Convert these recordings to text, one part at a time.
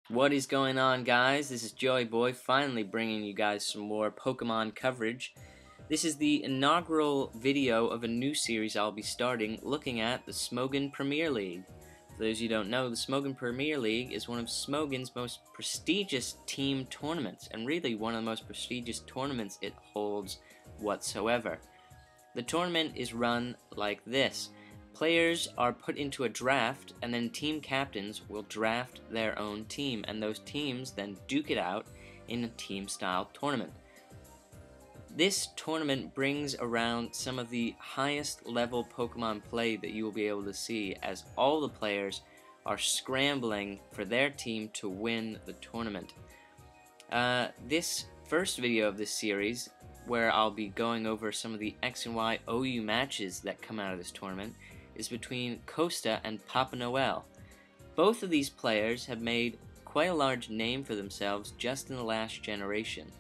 What is going on, guys? This is Joey Boy, finally bringing you guys some more Pokemon coverage. This is the inaugural video of a new series I'll be starting, looking at the Smogon Premier League. For those of you who don't know, the Smogon Premier League is one of Smogon's most prestigious team tournaments, and really one of the most prestigious tournaments it holds whatsoever. The tournament is run like this. Players are put into a draft, and then team captains will draft their own team, and those teams then duke it out in a team-style tournament. This tournament brings around some of the highest level Pokemon play that you will be able to see, as all the players are scrambling for their team to win the tournament. This first video of this series, where I'll be going over some of the X and Y OU matches that come out of this tournament, is between Co5ta and Papa Noel. Both of these players have made quite a large name for themselves just in the last generation.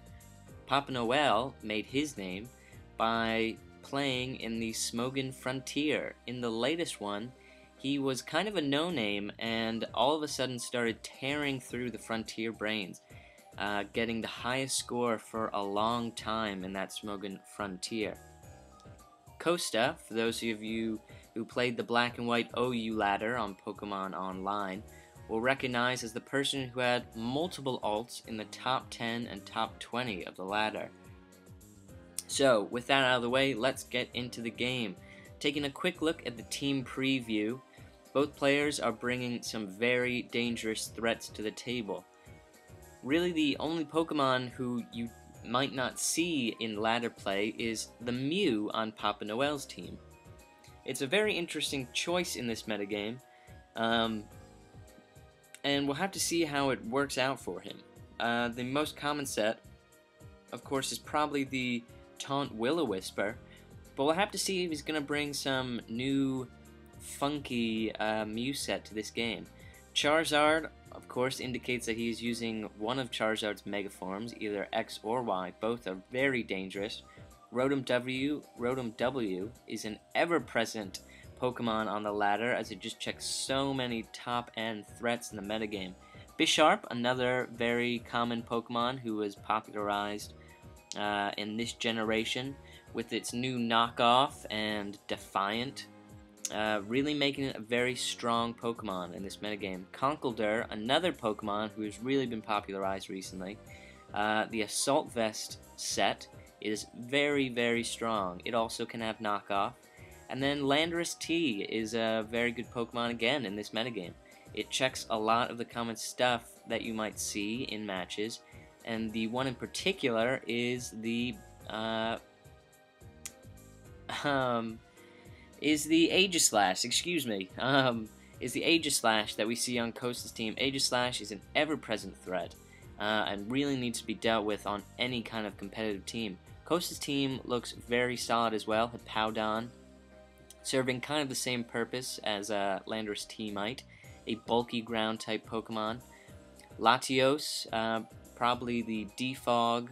Papa Noel made his name by playing in the Smogon Frontier. In the latest one, he was kind of a no-name and all of a sudden started tearing through the Frontier brains, getting the highest score for a long time in that Smogon Frontier. Co5ta, for those of you who played the black and white OU ladder on Pokemon Online, will recognize as the person who had multiple alts in the top 10 and top 20 of the ladder. So, with that out of the way, let's get into the game. Taking a quick look at the team preview, both players are bringing some very dangerous threats to the table. Really, the only Pokemon who you might not see in ladder play is the Mew on Papa Noel's team. It's a very interesting choice in this metagame, and we'll have to see how it works out for him. The most common set, of course, is probably the Taunt Will-O-Wisper, but we'll have to see if he's going to bring some new funky Mew set to this game. Charizard, of course, indicates that he is using one of Charizard's Mega Forms, either X or Y. Both are very dangerous. Rotom W is an ever-present Pokemon on the ladder, as it just checks so many top-end threats in the metagame. Bisharp, another very common Pokemon who was popularized in this generation with its new knockoff and Defiant, really making it a very strong Pokemon in this metagame. Conkeldurr, another Pokemon who has really been popularized recently. The Assault Vest set is very, very strong. It also can have knockoff. And then Landorus T is a very good Pokemon again in this metagame. It checks a lot of the common stuff that you might see in matches, and the one in particular is the Aegislash, is the Aegislash that we see on Co5ta's team. Aegislash is an ever-present threat, and really needs to be dealt with on any kind of competitive team. Co5ta's team looks very solid as well. Hippowdon, serving kind of the same purpose as Landorus T might, a bulky ground-type Pokemon. Latios, probably the Defog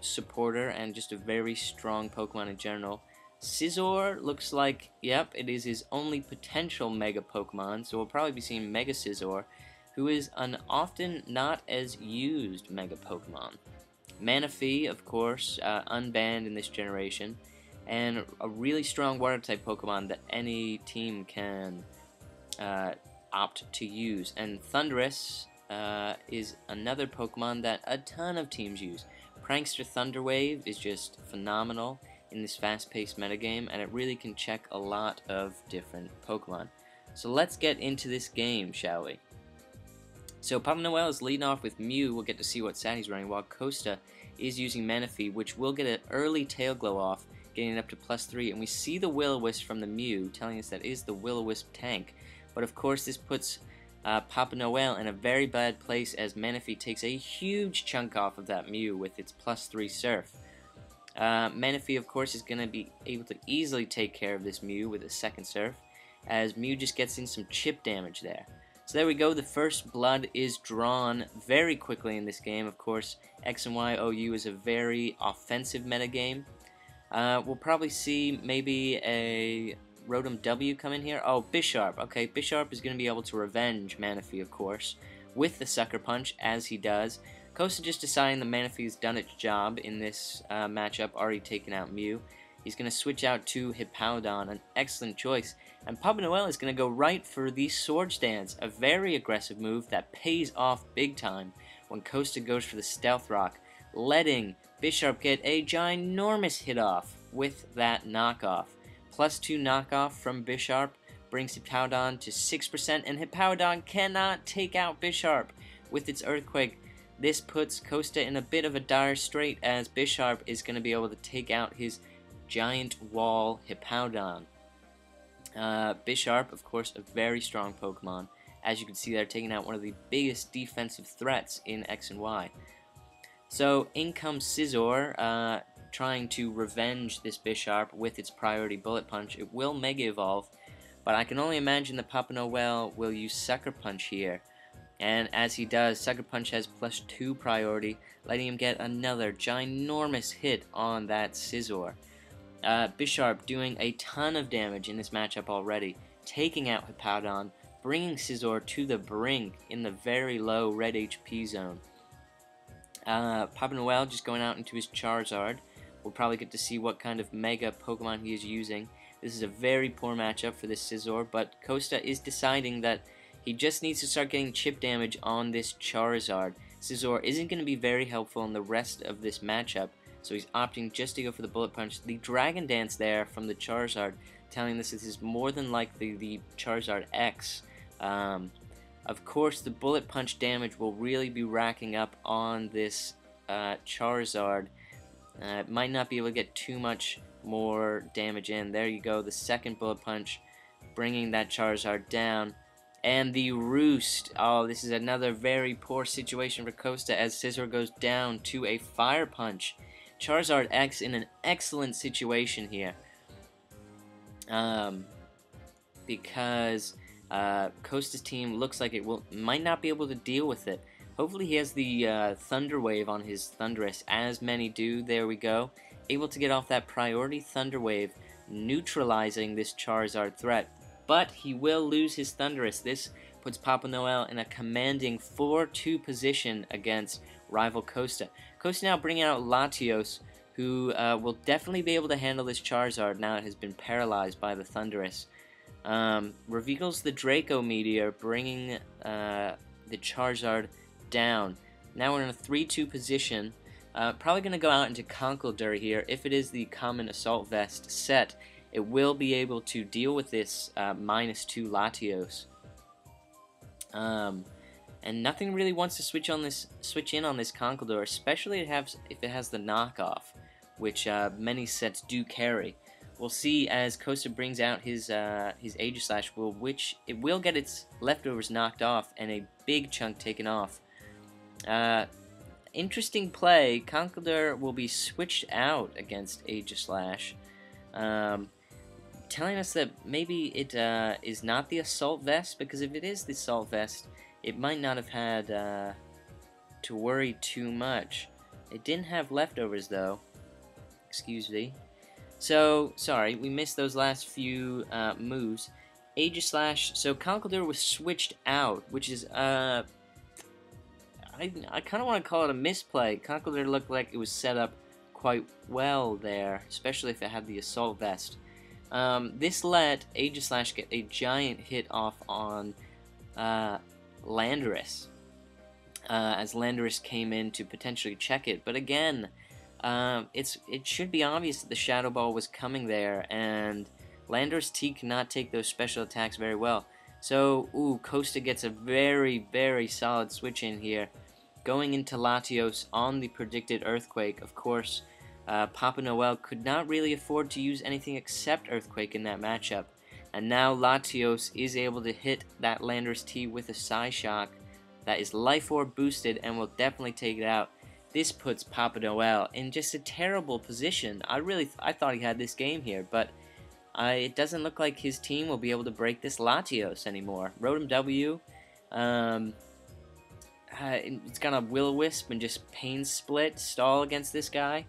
supporter, and just a very strong Pokemon in general. Scizor looks like, yep, it is his only potential Mega Pokemon, so we'll probably be seeing Mega Scizor, who is an often not as used Mega Pokemon. Manaphy, of course, unbanned in this generation, and a really strong Water-type Pokemon that any team can opt to use. And Thundurus is another Pokemon that a ton of teams use. Prankster Thunderwave is just phenomenal in this fast-paced metagame, and it really can check a lot of different Pokemon. So let's get into this game, shall we? So Papa Noel is leading off with Mew. We'll get to see what stat he's running, while Co5ta is using Manaphy, which will get an early Tail Glow off, getting it up to +3, and we see the Will-O-Wisp from the Mew, telling us that is the Will-O-Wisp tank. But of course this puts Papa Noel in a very bad place, as Manaphy takes a huge chunk off of that Mew with its +3 Surf. Manaphy, of course, is going to be able to easily take care of this Mew with a second Surf, as Mew just gets in some chip damage there. So there we go, the first blood is drawn very quickly in this game. Of course, X and Y OU is a very offensive metagame. We'll probably see maybe a Rotom W come in here. Oh, Bisharp. Okay, Bisharp is going to be able to revenge Manaphy, of course, with the Sucker Punch, as he does. Co5ta just deciding the Manaphy has done its job in this matchup, already taken out Mew. He's going to switch out to Hippowdon, an excellent choice. And Papa Noel is going to go right for the Sword Stance, a very aggressive move that pays off big time when Co5ta goes for the Stealth Rock, letting Bisharp get a ginormous hit off with that knockoff. +2 knockoff from Bisharp brings Hippowdon to 6%, and Hippowdon cannot take out Bisharp with its Earthquake. This puts Co5ta in a bit of a dire strait, as Bisharp is going to be able to take out his Giant Wall Hippowdon. Bisharp, of course, a very strong Pokemon. As you can see, they're taking out one of the biggest defensive threats in X and Y. So, in comes Scizor, trying to revenge this Bisharp with its priority Bullet Punch. It will Mega Evolve, but I can only imagine that Papa Noel will use Sucker Punch here. And as he does, Sucker Punch has +2 priority, letting him get another ginormous hit on that Scizor. Bisharp doing a ton of damage in this matchup already, taking out Hippowdon, bringing Scizor to the brink in the very low red HP zone. Papa Noel just going out into his Charizard. We'll probably get to see what kind of Mega Pokemon he is using. This is a very poor matchup for this Scizor, but Co5ta is deciding that he just needs to start getting chip damage on this Charizard. Scizor isn't going to be very helpful in the rest of this matchup, so he's opting just to go for the Bullet Punch. The Dragon Dance there from the Charizard, telling us this is more than likely the Charizard X. Of course, the Bullet Punch damage will really be racking up on this Charizard. Might not be able to get too much more damage in. There you go, the second Bullet Punch, bringing that Charizard down. And the Roost. Oh, this is another very poor situation for Co5ta, as Scizor goes down to a Fire Punch. Charizard X in an excellent situation here. Because Co5ta's team looks like it might not be able to deal with it. Hopefully he has the Thunder Wave on his Thundurus, as many do. There we go. Able to get off that priority Thunder Wave, neutralizing this Charizard threat. But he will lose his Thundurus. This puts Papa Noel in a commanding 4-2 position against rival Co5ta. Co5ta now bringing out Latios, who will definitely be able to handle this Charizard now it has been paralyzed by the Thundurus. Reveals the Draco Meteor, bringing the Charizard down. Now we're in a 3-2 position. Probably going to go out into Conkeldurr here. If it is the common Assault Vest set, it will be able to deal with this -2 Latios. And nothing really wants to switch in on this Conkeldurr, especially if it has the knockoff, which many sets do carry. We'll see as Co5ta brings out his Aegislash, which it will get its leftovers knocked off and a big chunk taken off. Interesting play. Conkeldurr will be switched out against Aegislash, telling us that maybe it is not the Assault Vest, because if it is the Assault Vest, it might not have had to worry too much. It didn't have leftovers though. Excuse me. So, sorry, we missed those last few moves. Aegislash, so Conkeldurr was switched out, which is, I kind of want to call it a misplay. Conkeldurr looked like it was set up quite well there, especially if it had the Assault Vest. This let Aegislash get a giant hit off on Landorus, as Landorus came in to potentially check it. But again, it should be obvious that the Shadow Ball was coming there, and Landorus T cannot take those special attacks very well. So, Co5ta gets a very, very solid switch in here, going into Latios on the predicted Earthquake. Of course, Papa Noel could not really afford to use anything except Earthquake in that matchup. And now Latios is able to hit that Landorus T with a Psyshock that is Life Orb boosted and will definitely take it out. This puts Papa Noel in just a terrible position. I thought he had this game here, but it doesn't look like his team will be able to break this Latios anymore. Rotom W, it's got a Will-O-Wisp and just Pain Split stall against this guy.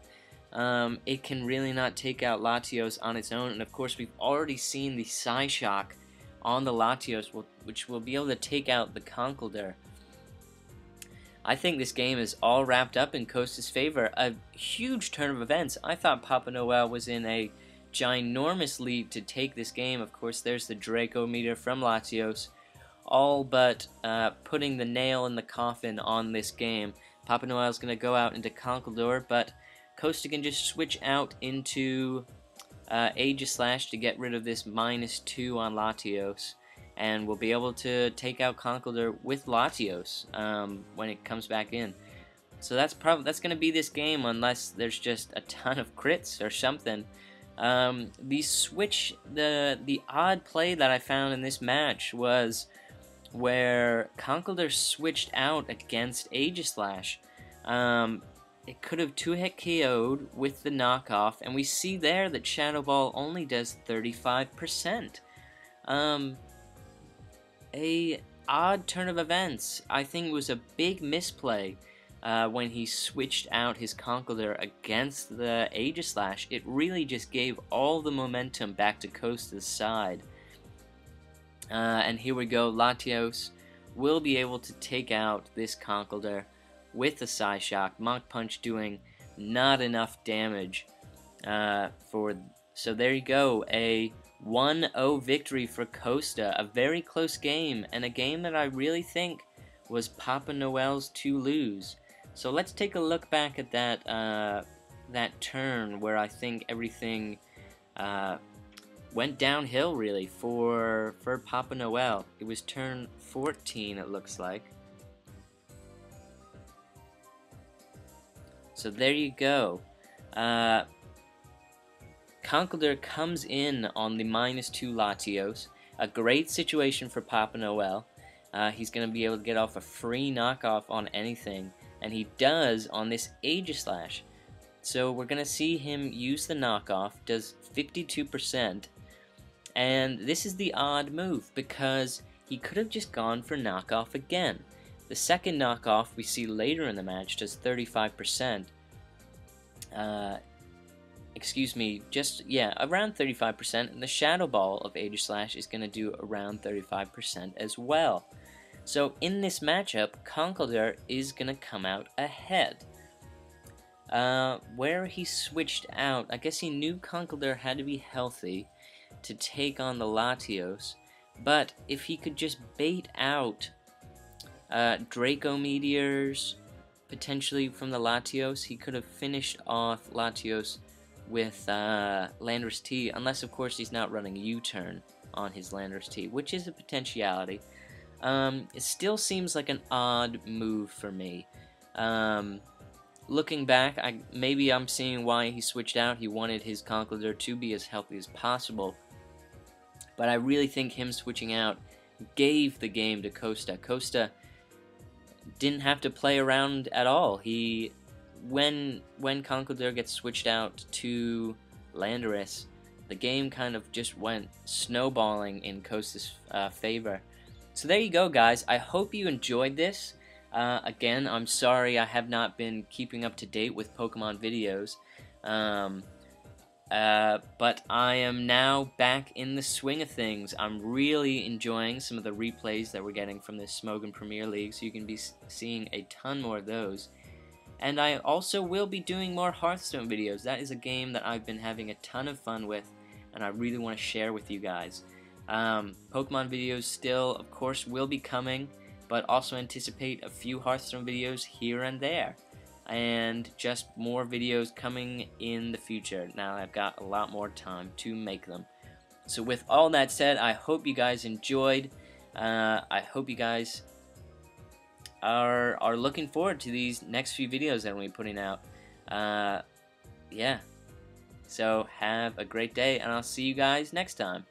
It can really not take out Latios on its own, and of course we've already seen the Psyshock on the Latios, which will be able to take out the Conkeldurr. I think this game is all wrapped up in Co5ta's favor. A huge turn of events. I thought Papa Noel was in a ginormous lead to take this game. Of course, there's the Draco meter from Latios, all but putting the nail in the coffin on this game. Papa Noel's going to go out into Conkeldurr, but Co5ta can just switch out into Aegislash to get rid of this -2 on Latios, and we'll be able to take out Conkeldurr with Latios when it comes back in. So that's going to be this game, unless there's just a ton of crits or something. The odd play that I found in this match was where Conkeldurr switched out against Aegislash. It could have 2-hit KO'd with the knockoff, and we see there that Shadow Ball only does 35%. A odd turn of events. I think it was a big misplay when he switched out his Conkeldurr against the Aegislash. It really just gave all the momentum back to Co5ta's side. And here we go, Latios will be able to take out this Conkeldurr with the Psyshock. Mach Punch doing not enough damage. So there you go, a 1-0 victory for Co5ta. A very close game, and a game that I really think was Papa Noel's to lose. So let's take a look back at that turn where I think everything went downhill, really, for Papa Noel. It was turn 14, it looks like. So there you go. Conkeldurr comes in on the -2 Latios. A great situation for Papa Noel. He's going to be able to get off a free knockoff on anything, and he does on this Aegislash. So we're going to see him use the knockoff, does 52%, and this is the odd move, because he could have just gone for knockoff again. The second knockoff we see later in the match does 35%. Excuse me, around 35%, and the Shadow Ball of Aegislash is going to do around 35% as well. So in this matchup, Conkeldurr is going to come out ahead. Where he switched out, I guess he knew Conkeldurr had to be healthy to take on the Latios, but if he could just bait out Draco Meteors, potentially from the Latios, he could have finished off Latios with Landorus T, unless of course he's not running U-turn on his Landorus T, which is a potentiality. It still seems like an odd move for me. Looking back, maybe I'm seeing why he switched out. He wanted his Conkeldurr to be as healthy as possible, but I really think him switching out gave the game to Co5ta. Co5ta didn't have to play around at all. When Conkeldurr gets switched out to Landorus, the game kind of just went snowballing in Co5ta's favor. So there you go, guys. I hope you enjoyed this. Again, I'm sorry I have not been keeping up to date with Pokemon videos. But I am now back in the swing of things. I'm really enjoying some of the replays that we're getting from this Smogon Premier League, so you can be seeing a ton more of those. And I also will be doing more Hearthstone videos. That is a game that I've been having a ton of fun with, and I really want to share with you guys. Pokemon videos still, of course, will be coming, but also anticipate a few Hearthstone videos here and there. And just more videos coming in the future. Now I've got a lot more time to make them. So with all that said, I hope you guys enjoyed. I hope you guys are looking forward to these next few videos that we'll be putting out. Yeah. So have a great day, and I'll see you guys next time.